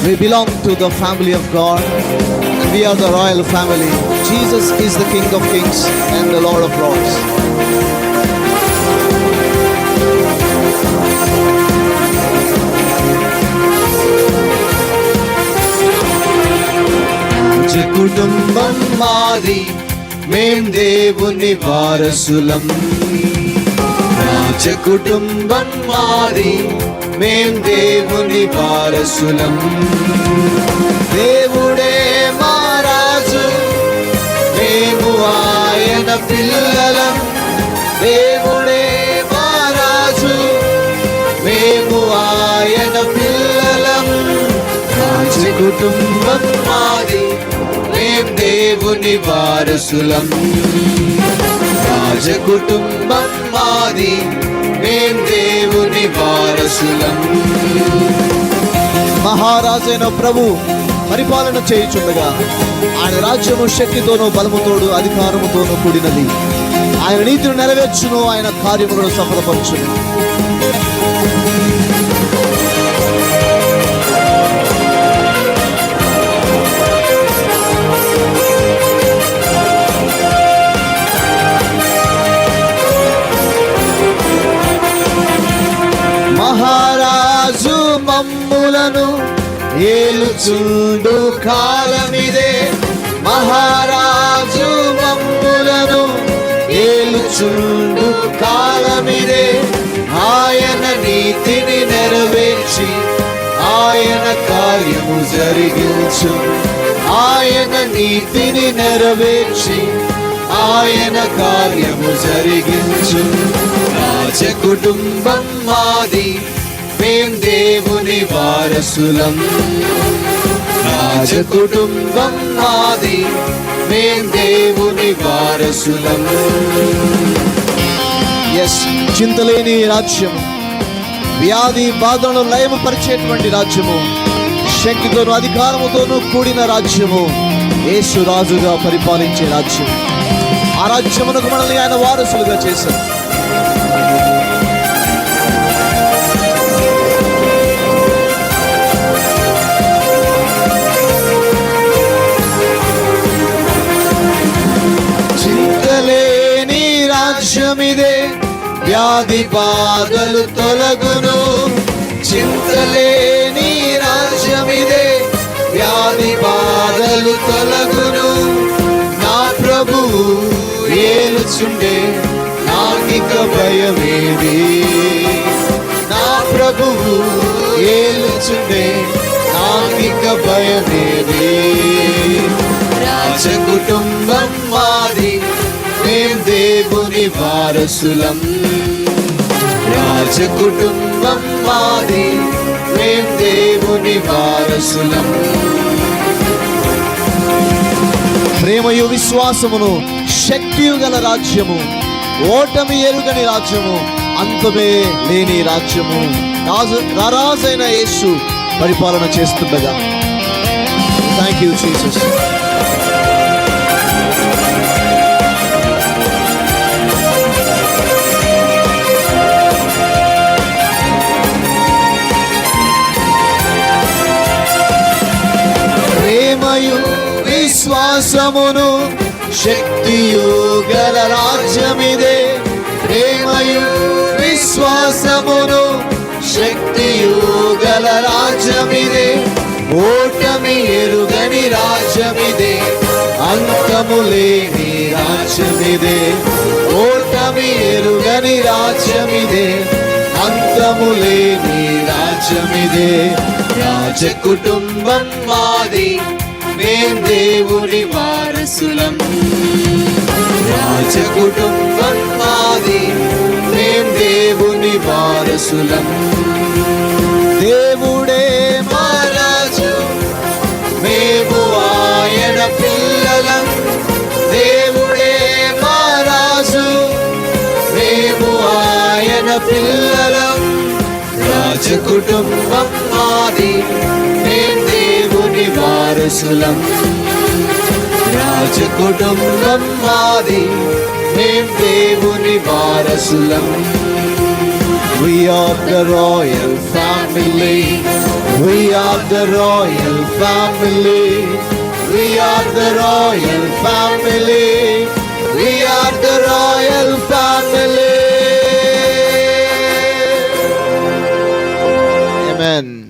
We belong to the family of God. We are the royal family. Jesus is the King of Kings and the Lord of Lords. కుటుంబం మాది, మేం దేవుని వారసులం. రాజ కుటుంబం మాది, మేం దేవుని వారసులం. దేవుడే మా రాజు, మేము ఆయన పిల్లలం. దేవుడే మా రాజు, మేము ఆయన పిల్లలం. రాజ కుటుంబం మాది, మేం దేవుని వారసులం. రాజ కుటుంబం మాది, మేం దేవుని వారసులం. మహారాజైన ప్రభు పరిపాలన చేయుచుండగా ఆయన రాజ్యము శక్తితోనూ బలముతోనూ అధికారముతోనూ కూడినది. ఆయన నీతిని నెరవేర్చును, ఆయన కార్యములను సఫలపరచును. మహారాజు మమ్ములను ఏలుచుండు కాలమిదే. మహారాజు మమ్ములను ఏలుచుండు కాలమిదే. ఆయన నీతిని నెరవేర్చి ఆయన కార్యము జరిగించు. ఆయన నీతిని నెరవేర్చి ఆయన కార్యము జరిగించు. రాజ కుటుంబం మాది, మేం దేవుని వారసులం. రాజ కుటుంబం మాది, మేం దేవుని వారసులం. చింతలేని రాజ్యము, వ్యాధి బాధలను లయముపరిచేటువంటి రాజ్యము, శక్తితోనూ అధికారముతోనూ కూడిన రాజ్యము, యేసు రాజుగా పరిపాలించే రాజ్యం. ఆ రాజ్యమునకు మనల్ని ఆయన వారసులుగా చేశారు. చింతలేని రాజ్యమిదే, వ్యాధి బాధలు తొలగును. చింతలేని రాజ్యమిదే, వ్యాధి బాధలు తొలగును. నా ప్రభువు ఏలుచుండే, నాకిక భయమేది. నా ప్రభువు ఏలుచుండే, నాకిక భయమేది. రాజ కుటుంబం మాది, మేం దేవుని వారసులం. రాజ కుటుంబం మాది, మేం దేవుని వారసులం. ప్రేమయు విశ్వాసమును శక్తియు గల రాజ్యము, ఓటమి ఎరుగని రాజ్యము, అంతమే లేని రాజ్యము రారాజైన యేసు పరిపాలన చేస్తుండగా. Thank you Jesus. ప్రేమయు విశ్వాసమును శక్తియు గల రాజ్యమిదే. ప్రేమయు విశ్వాసమును శక్తియు గల రాజ్యమిదే. ఓటమి ఎరుగని రాజ్యమిదే, అంతము లేని రాజ్యమిదే. ఓటమి ఎరుగని రాజ్యమిదే, అంతము లేని రాజ్యమిదే. రాజ కుటుంబం మాది, మేం దేవుని వారసులం. రాజ కుటుంబం మాది, మేం దేవుని వారసులం. దేవుడే మా రాజు, మేము ఆయన పిల్లలం. దేవుడే మా రాజు, మేము ఆయన పిల్లలం. రాజ కుటుంబం మాది, మేం దేవుని వారసులం. రాజ కుటుంబం మాది, మేం దేవుని వారసులం. We are the royal family. We are the royal family. We are the royal family. We are the royal family. Amen.